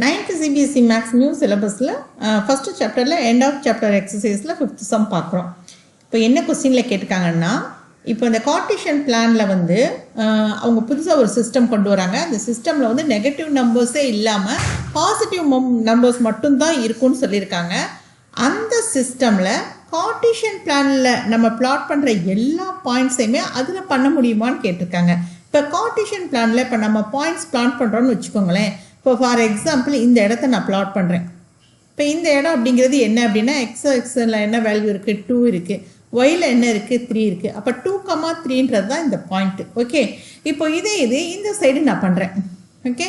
9th CBSE Maths New Syllabusல first chapterல end of chapter exerciseல 5th sum பார்க்குறோம். இப்போ என்ன கொஸ்டின்ல கேட்டிருக்காங்கன்னா, இப்போ இந்த கார்ட்டீசியன் பிளான்ல வந்து அவங்க புதுசா ஒரு சிஸ்டம் கொண்டு வராங்க. அந்த சிஸ்டம்ல வந்து நெகட்டிவ் நம்பர்ஸே இல்லாம பாசிட்டிவ் நம்பர்ஸ் மட்டும் தான் இருக்கும்னு சொல்லியிருக்காங்க. அந்த சிஸ்டம்ல கார்ட்டீசியன் பிளான்ல நம்ம பிளாட் பண்ற எல்லா பாயிண்ட்ஸையுமே அதுல பண்ண முடியுமான்னு கேட்டிருக்காங்க. இப்போ கார்ட்டீசியன் பிளான்ல இப்போ நம்ம பாயிண்ட்ஸ் பிளாட் பண்றோம்னு வச்சுக்கோங்களேன். இப்போ ஃபார் எக்ஸாம்பிள் இந்த இடத்த நான் பிளாட் பண்ணுறேன். இப்போ இந்த இடம் அப்படிங்கிறது என்ன அப்படின்னா எக்ஸில் என்ன வேல்யூ இருக்குது, 2 இருக்குது, ஒயில் என்ன இருக்குது, 3 இருக்குது. அப்போ 2,3ன்றது தான் இந்த பாயிண்ட்டு. ஓகே, இப்போ இது இந்த சைடு நான் பண்ணுறேன். ஓகே,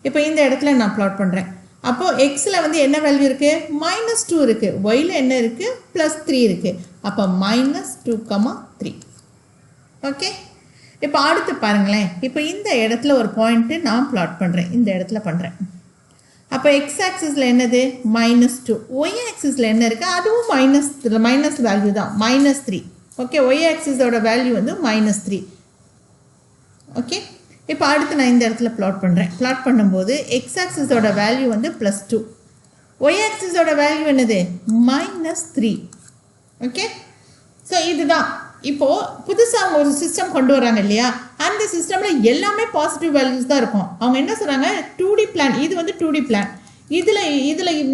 இப்போ இந்த இடத்துல நான் பிளாட் பண்ணுறேன். அப்போது எக்ஸில் வந்து என்ன வேல்யூ இருக்குது, -2 இருக்குது, ஒயில் என்ன இருக்குது, +3 இருக்குது. அப்போ -2,3. ஓகே, இப்போ அடுத்து பாருங்களேன். இப்போ இந்த இடத்துல ஒரு பாயிண்ட்டு நான் பிளாட் பண்ணுறேன், இந்த இடத்துல பண்ணுறேன். அப்போ எக்ஸ் ஆக்சிஸில் என்னது -2, ஒய் ஆக்சிஸில் என்ன இருக்குது, அதுவும் மைனஸ் வேல்யூ தான், -3. ஓகே, ஒய் ஆக்சிஸோட வேல்யூ வந்து -3. ஓகே, இப்போ அடுத்து நான் இந்த இடத்துல பிளாட் பண்ணுறேன். பிளாட் பண்ணும்போது எக்ஸ் ஆக்சிஸோட வேல்யூ வந்து +2, ஒய் ஆக்சிஸோட வேல்யூ என்னது -3. ஓகே, ஸோ இதுதான் இப்போது புதுசாக ஒரு சிஸ்டம் கொண்டு வராங்க இல்லையா, அந்த சிஸ்டமில் எல்லாமே பாசிட்டிவ் வேல்யூஸ் தான் இருக்கும். அவங்க என்ன சொல்கிறாங்க, 2D பிளான், இது வந்து 2D பிளான். இதில்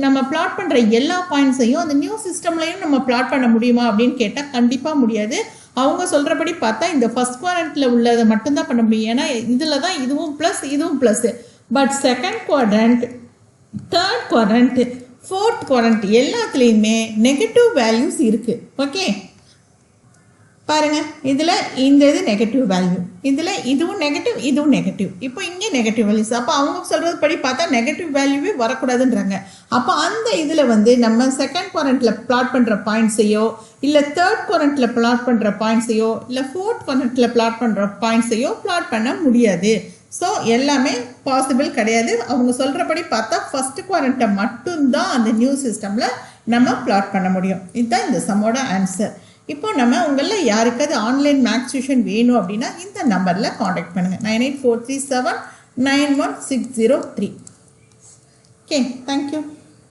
நம்ம பிளாட் பண்ணுற எல்லா பாயிண்ட்ஸையும் அந்த நியூ சிஸ்டம்லையும் நம்ம பிளாட் பண்ண முடியுமா அப்படின்னு கேட்டால் கண்டிப்பாக முடியாது. அவங்க சொல்கிறபடி பார்த்தா இந்த ஃபர்ஸ்ட் குவாட்ரண்ட்டில் உள்ளதை மட்டும்தான் பண்ண முடியும். ஏன்னா இதில் தான் இதுவும் ப்ளஸ் இதுவும் plus. But second quadrant, third quadrant, fourth quadrant எல்லாத்துலேயுமே நெகட்டிவ் வேல்யூஸ் இருக்குது. ஓகே பாருங்கள், இதில் இந்த இது நெகட்டிவ் வேல்யூ, இதில் இதுவும் நெகட்டிவ் இதுவும் நெகட்டிவ். இப்போ இங்கே நெகட்டிவ் வேல்யூஸ். அப்போ அவங்க சொல்கிறது படி பார்த்தா நெகட்டிவ் வேல்யூவே வரக்கூடாதுன்றாங்க. அப்போ அந்த இதில் வந்து நம்ம செகண்ட் குவாட்ரண்ட்டில் பிளாட் பண்ணுற பாயிண்ட்ஸையோ, இல்லை தேர்ட் குவாட்ரண்ட்டில் பிளாட் பண்ணுற பாயிண்ட்ஸையோ, இல்லை ஃபோர்த் குவாட்ரண்ட்டில் பிளாட் பண்ணுற பாயிண்ட்ஸையோ பிளாட் பண்ண முடியாது. ஸோ எல்லாமே பாசிபிள் கிடையாது. அவங்க சொல்கிறபடி பார்த்தா ஃபர்ஸ்ட் குவாட்ரண்ட்டை மட்டும்தான் அந்த நியூ சிஸ்டமில் நம்ம பிளாட் பண்ண முடியும். இதுதான் இந்த சம்மோட ஆன்சர். இப்போ நம்ம உங்களில் யாருக்காவது ஆன்லைன் மேக்ஸ் டியூஷன் வேணும் அப்படின்னா இந்த நம்பரில் காண்டாக்ட் பண்ணுங்கள், 9843791603. Okay, thank you.